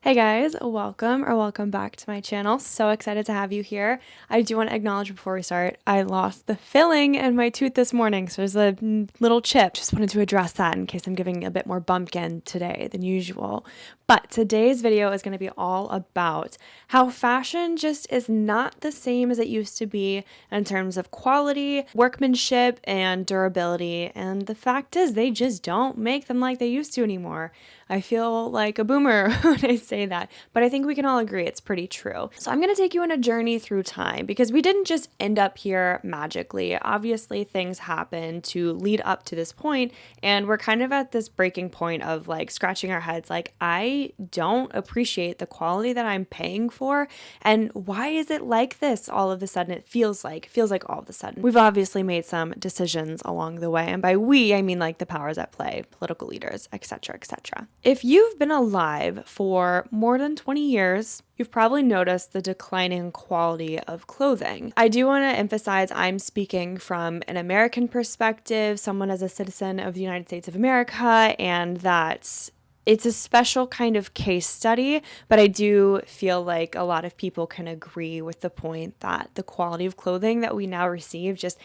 Hey guys, welcome back to my channel. So excited to have you here. I do want to acknowledge before we start, I lost the filling in my tooth this morning, so there's a little chip. Just wanted to address that in case I'm giving a bit more bumpkin today than usual. But today's video is going to be all about how fashion just is not the same as it used to be in terms of quality, workmanship, and durability. And the fact is, they just don't make them like they used to anymore. I feel like a boomer when I say that, but I think we can all agree it's pretty true. So I'm going to take you on a journey through time because we didn't just end up here magically. Obviously, things happened to lead up to this point, and we're kind of at this breaking point of like scratching our heads like, I don't appreciate the quality that I'm paying for, and why is it like this all of a sudden? It feels like all of a sudden. We've obviously made some decisions along the way, and by we, I mean like the powers at play, political leaders, etc., etc. If you've been alive for more than 20 years, you've probably noticed the declining quality of clothing. I do want to emphasize I'm speaking from an American perspective, someone as a citizen of the United States of America, and that it's a special kind of case study, but I do feel like a lot of people can agree with the point that the quality of clothing that we now receive just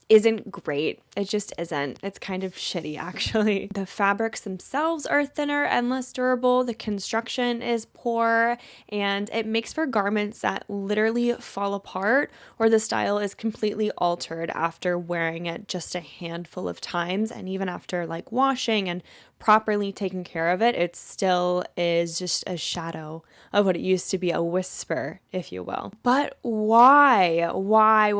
isn't great. It just isn't. It's kind of shitty, actually. The fabrics themselves are thinner and less durable. The construction is poor, and it makes for garments that literally fall apart, or the style is completely altered after wearing it just a handful of times. And even after like washing and properly taking care of it, it still is just a shadow of what it used to be, a whisper, if you will. But why? Why?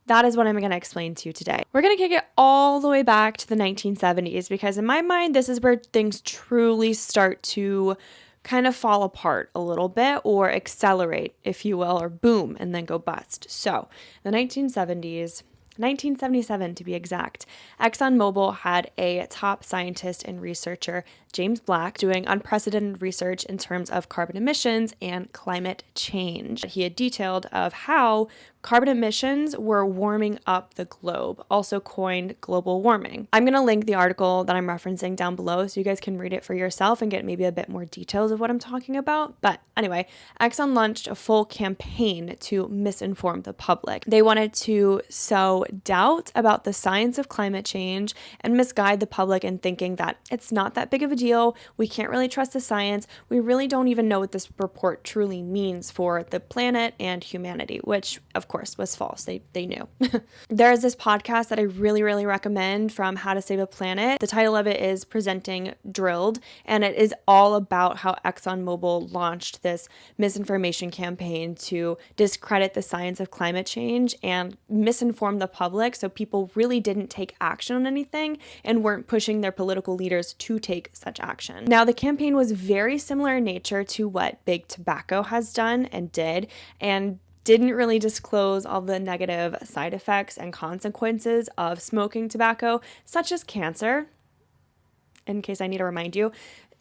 That is what I'm going to explain to you today. We're going to kick it all the way back to the 1970s because in my mind, this is where things truly start to kind of fall apart a little bit or accelerate, if you will, or boom, and then go bust. So the 1970s, 1977 to be exact, ExxonMobil had a top scientist and researcher, James Black, doing unprecedented research in terms of carbon emissions and climate change. He had detailed of how carbon emissions were warming up the globe, also coined global warming. I'm going to link the article that I'm referencing down below so you guys can read it for yourself and get maybe a bit more details of what I'm talking about. But anyway, Exxon launched a full campaign to misinform the public. They wanted to sow doubt about the science of climate change and misguide the public in thinking that it's not that big of a deal. We can't really trust the science. We really don't even know what this report truly means for the planet and humanity, which of course was false. They knew. There's this podcast that I really recommend from How to Save a Planet. The title of it is Presenting Drilled, and it is all about how ExxonMobil launched this misinformation campaign to discredit the science of climate change and misinform the public so people really didn't take action on anything and weren't pushing their political leaders to take such action. Now, the campaign was very similar in nature to what Big Tobacco has done and did, and didn't really disclose all the negative side effects and consequences of smoking tobacco, such as cancer. In case I need to remind you,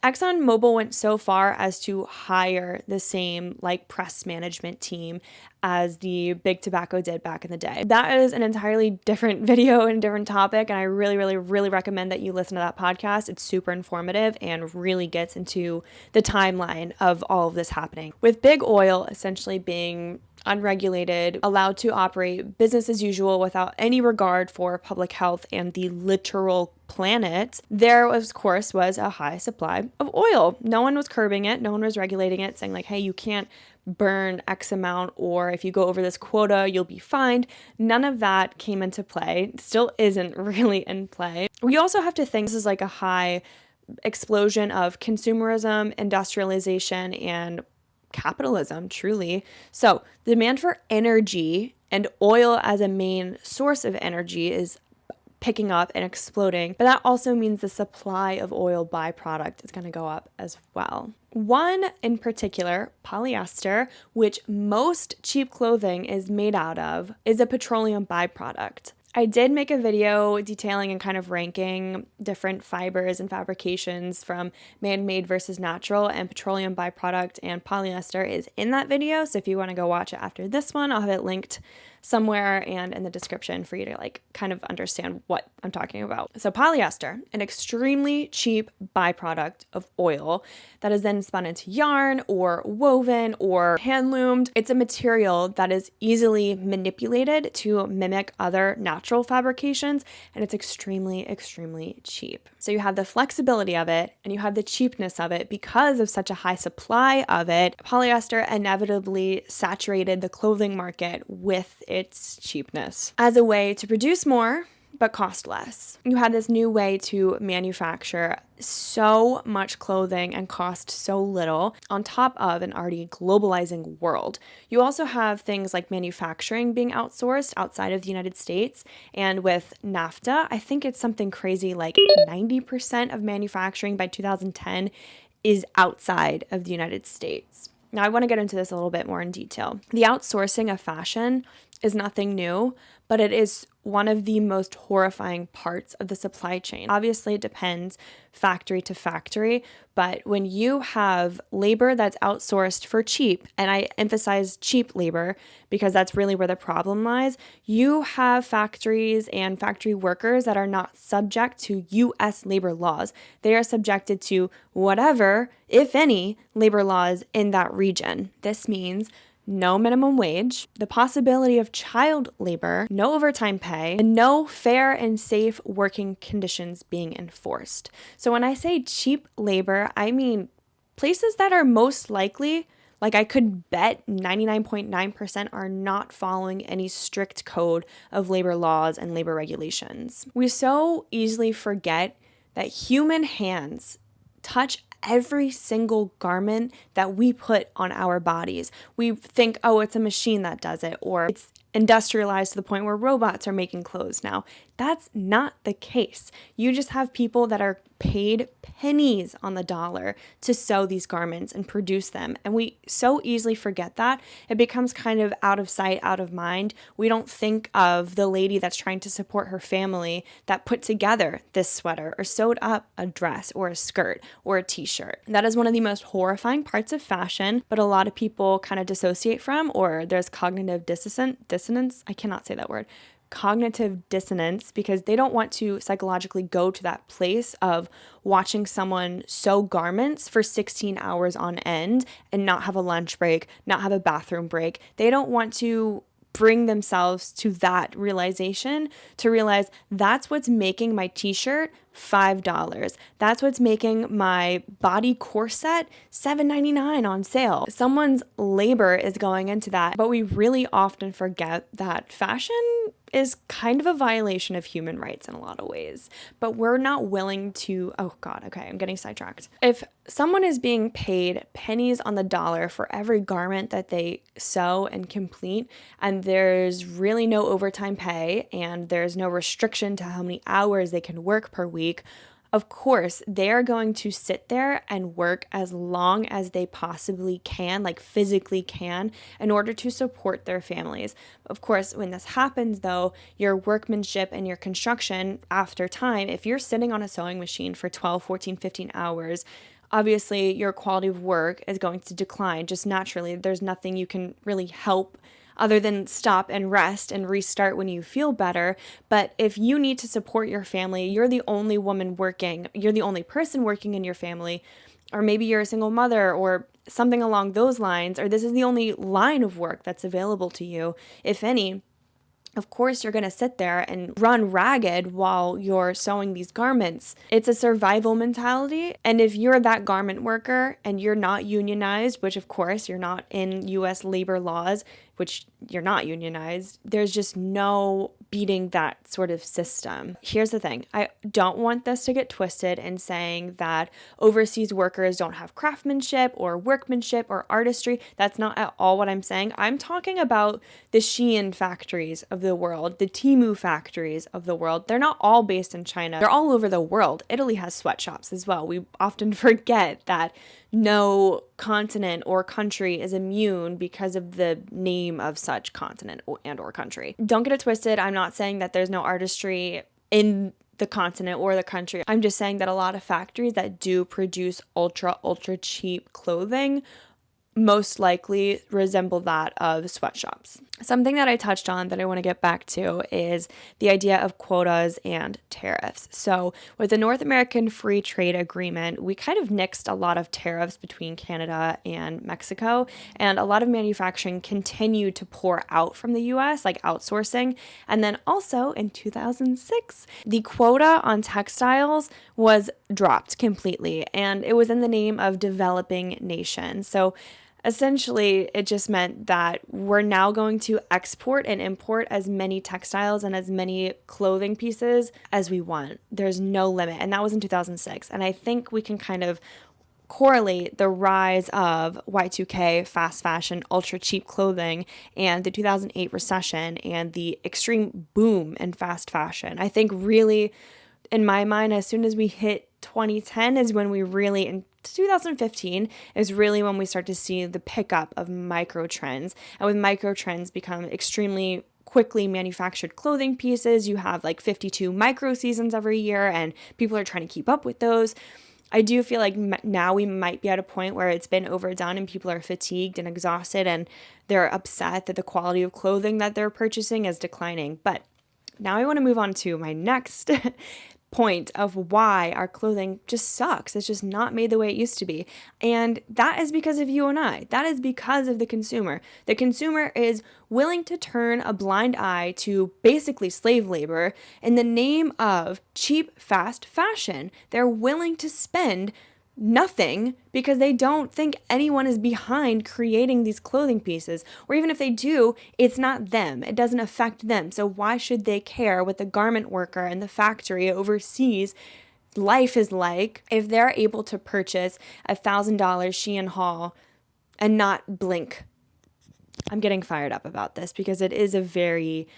ExxonMobil went so far as to hire the same like press management team as the Big Tobacco did back in the day. That is an entirely different video and different topic, and I really recommend that you listen to that podcast. It's super informative and really gets into the timeline of all of this happening. With big oil essentially being unregulated, allowed to operate business as usual without any regard for public health and the literal planet, there of course was a high supply of oil. No one was curbing it. No one was regulating it, saying like, hey, you can't burn X amount, or if you go over this quota, you'll be fined. None of that came into play. Still isn't really in play. We also have to think this is like a high explosion of consumerism, industrialization, and capitalism, truly. So the demand for energy and oil as a main source of energy is picking up and exploding, but that also means the supply of oil byproduct is going to go up as well. One in particular, polyester, which most cheap clothing is made out of, is a petroleum byproduct. I did make a video detailing and kind of ranking different fibers and fabrications from man-made versus natural, and petroleum byproduct and polyester is in that video. So if you want to go watch it after this one, I'll have it linked somewhere and in the description for you to like kind of understand what I'm talking about. So polyester, an extremely cheap byproduct of oil that is then spun into yarn or woven or hand loomed. It's a material that is easily manipulated to mimic other natural fabrications, and it's extremely, extremely cheap. So you have the flexibility of it and you have the cheapness of it. Because of such a high supply of it, polyester inevitably saturated the clothing market with its cheapness as a way to produce more but cost less. You had this new way to manufacture so much clothing and cost so little on top of an already globalizing world. You also have things like manufacturing being outsourced outside of the United States. And with NAFTA, I think it's something crazy like 90% of manufacturing by 2010 is outside of the United States. Now, I want to get into this a little bit more in detail. The outsourcing of fashion is nothing new, but it is one of the most horrifying parts of the supply chain. Obviously, it depends factory to factory, but when you have labor that's outsourced for cheap, and I emphasize cheap labor because that's really where the problem lies, you have factories and factory workers that are not subject to U.S. labor laws. They are subjected to whatever, if any, labor laws in that region. This means no minimum wage, the possibility of child labor, no overtime pay, and no fair and safe working conditions being enforced. So when I say cheap labor, I mean places that are most likely, like I could bet 99.9% are not following any strict code of labor laws and labor regulations. We so easily forget that human hands touch every single garment that we put on our bodies. We think, oh, it's a machine that does it, or it's industrialized to the point where robots are making clothes now. That's not the case. You just have people that are paid pennies on the dollar to sew these garments and produce them. And we so easily forget that. It becomes kind of out of sight, out of mind. We don't think of the lady that's trying to support her family that put together this sweater or sewed up a dress or a skirt or a t-shirt. That is one of the most horrifying parts of fashion, but a lot of people kind of dissociate from, or there's cognitive dissonance. I cannot say that word. Cognitive dissonance, because they don't want to psychologically go to that place of watching someone sew garments for 16 hours on end and not have a lunch break, not have a bathroom break. They don't want to bring themselves to that realization, to realize that's what's making my t-shirt $5. That's what's making my body corset $7.99 on sale. Someone's labor is going into that, but we really often forget that fashion is kind of a violation of human rights in a lot of ways, but we're not willing to, oh God, okay, I'm getting sidetracked. If someone is being paid pennies on the dollar for every garment that they sew and complete, and there's really no overtime pay, and there's no restriction to how many hours they can work per week, of course, they're going to sit there and work as long as they possibly can, like physically can, in order to support their families. Of course, when this happens, though, your workmanship and your construction after time, if you're sitting on a sewing machine for 12, 14, 15 hours, obviously your quality of work is going to decline just naturally. There's nothing you can really help other than stop and rest and restart when you feel better. But if you need to support your family, you're the only woman working, you're the only person working in your family, or maybe you're a single mother or something along those lines, or this is the only line of work that's available to you, if any, of course, you're going to sit there and run ragged while you're sewing these garments. It's a survival mentality. And if you're that garment worker and you're not unionized, which of course you're not in US labor laws, which you're not unionized, there's just no beating that sort of system. Here's the thing. I don't want this to get twisted in saying that overseas workers don't have craftsmanship or workmanship or artistry. That's not at all what I'm saying. I'm talking about the Shein factories of the world, the Temu factories of the world. They're not all based in China. They're all over the world. Italy has sweatshops as well. We often forget that no continent or country is immune because of the name of such continent and or country. Don't get it twisted. I'm not saying that there's no artistry in the continent or the country. I'm just saying that a lot of factories that do produce ultra cheap clothing most likely resemble that of sweatshops. Something that I touched on that I want to get back to is the idea of quotas and tariffs. So, with the North American Free Trade Agreement, we kind of nixed a lot of tariffs between Canada and Mexico, and a lot of manufacturing continued to pour out from the US, like outsourcing. And then also in 2006, the quota on textiles was dropped completely, and it was in the name of developing nations. So, essentially, it just meant that we're now going to export and import as many textiles and as many clothing pieces as we want. There's no limit. And that was in 2006. And I think we can kind of correlate the rise of Y2K, fast fashion, ultra cheap clothing, and the 2008 recession and the extreme boom in fast fashion. I think really, in my mind, as soon as we hit 2010 is when we really, in 2015 is really when we start to see the pickup of micro trends. And with micro trends become extremely quickly manufactured clothing pieces, you have like 52 micro seasons every year, and people are trying to keep up with those. I do feel like now we might be at a point where it's been overdone and people are fatigued and exhausted and they're upset that the quality of clothing that they're purchasing is declining. But now I want to move on to my next point of why our clothing just sucks. It's just not made the way it used to be. And that is because of you and I. That is because of the consumer. The consumer is willing to turn a blind eye to basically slave labor in the name of cheap, fast fashion. They're willing to spend nothing because they don't think anyone is behind creating these clothing pieces. Or even if they do, it's not them. It doesn't affect them. So why should they care what the garment worker in the factory overseas life is like if they're able to purchase $1,000 Shein haul and not blink? I'm getting fired up about this because it is a very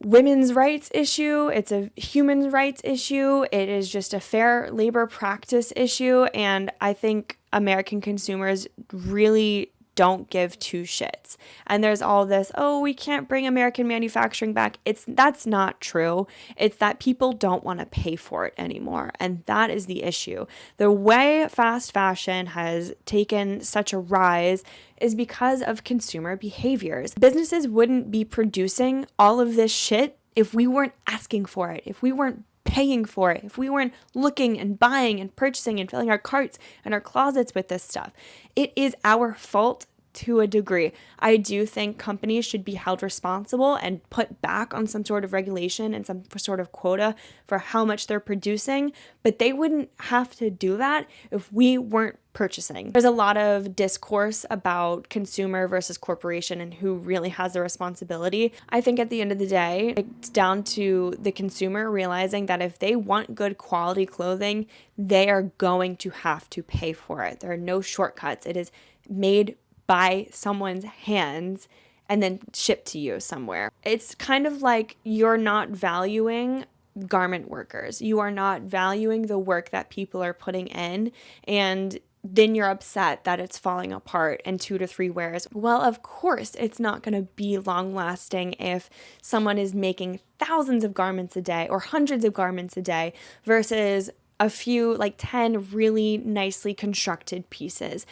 women's rights issue. It's a human rights issue. It is just a fair labor practice issue. And I think American consumers really don't give two shits. And there's all this, oh, we can't bring American manufacturing back. That's not true. It's that people don't want to pay for it anymore. And that is the issue. The way fast fashion has taken such a rise is because of consumer behaviors. Businesses wouldn't be producing all of this shit if we weren't asking for it, if we weren't paying for it, if we weren't looking and buying and purchasing and filling our carts and our closets with this stuff. It is our fault to a degree. I do think companies should be held responsible and put back on some sort of regulation and some sort of quota for how much they're producing, but they wouldn't have to do that if we weren't purchasing. There's a lot of discourse about consumer versus corporation and who really has the responsibility. I think at the end of the day, it's down to the consumer realizing that if they want good quality clothing, they are going to have to pay for it. There are no shortcuts. It is made by someone's hands and then shipped to you somewhere. It's kind of like you're not valuing garment workers. You are not valuing the work that people are putting in, and then you're upset that it's falling apart in 2 to 3 wears. Well, of course, it's not going to be long lasting if someone is making thousands of garments a day or hundreds of garments a day versus a few, like 10 really nicely constructed pieces.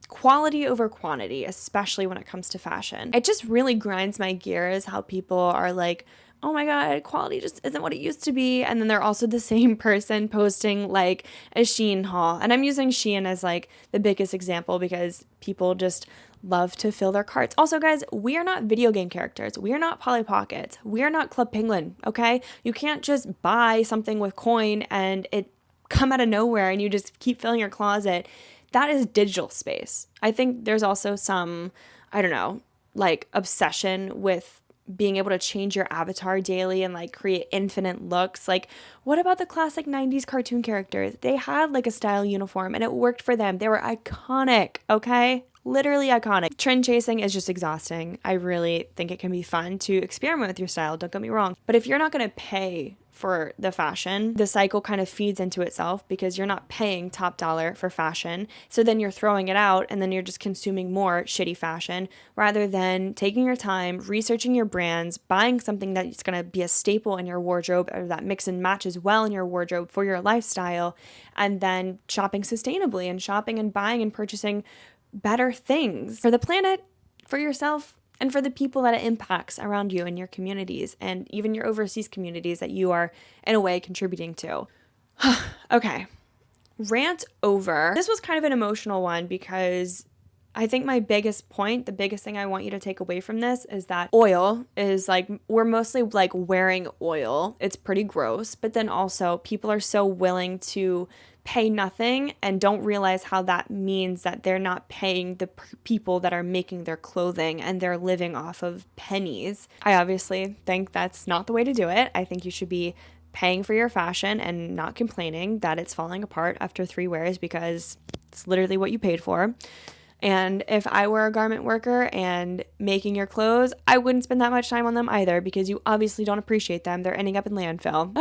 Quality over quantity, especially when it comes to fashion. It just really grinds my gears how people are like, oh my God, quality just isn't what it used to be. And then they're also the same person posting like a Shein haul. And I'm using Shein as like the biggest example because people just love to fill their carts. Also, guys, we are not video game characters. We are not Polly Pockets. We are not Club Penguin, okay? You can't just buy something with coin and it come out of nowhere and you just keep filling your closet. That is digital space. I think there's also some, I don't know, like obsession with being able to change your avatar daily and like create infinite looks. Like, what about the classic 90s cartoon characters? They had like a style uniform and it worked for them. They were iconic, okay? Literally iconic. Trend chasing is just exhausting. I really think it can be fun to experiment with your style, don't get me wrong. But if you're not going to pay for the fashion, the cycle kind of feeds into itself because you're not paying top dollar for fashion. So then you're throwing it out and then you're just consuming more shitty fashion rather than taking your time, researching your brands, buying something that's going to be a staple in your wardrobe or that mix and matches well in your wardrobe for your lifestyle, and then shopping sustainably and shopping and buying and purchasing better things for the planet, for yourself, and for the people that it impacts around you in your communities and even your overseas communities that you are in a way contributing to. Okay, rant over. This was kind of an emotional one because I think my biggest point, the biggest thing I want you to take away from this is that oil is like, we're mostly like wearing oil. It's pretty gross, but then also people are so willing to pay nothing and don't realize how that means that they're not paying the people that are making their clothing and they're living off of pennies. I obviously think that's not the way to do it. I think you should be paying for your fashion and not complaining that it's falling apart after 3 wears because it's literally what you paid for. And if I were a garment worker and making your clothes, I wouldn't spend that much time on them either because you obviously don't appreciate them. They're ending up in landfill.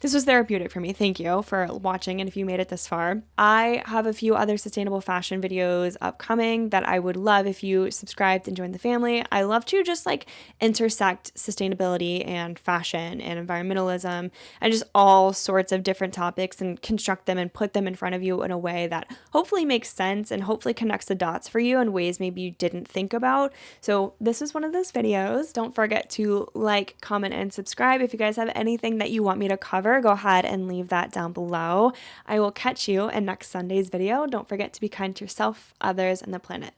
This was therapeutic for me. Thank you for watching, and if you made it this far. I have a few other sustainable fashion videos upcoming that I would love if you subscribed and joined the family. I love to just like intersect sustainability and fashion and environmentalism and just all sorts of different topics and construct them and put them in front of you in a way that hopefully makes sense and hopefully connects the dots for you in ways maybe you didn't think about. So this is one of those videos. Don't forget to like, comment, and subscribe. If you guys have anything that you want me to cover, go ahead and leave that down below. I will catch you in next Sunday's video. Don't forget to be kind to yourself, others, and the planet.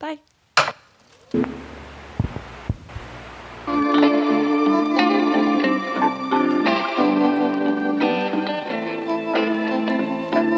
Bye.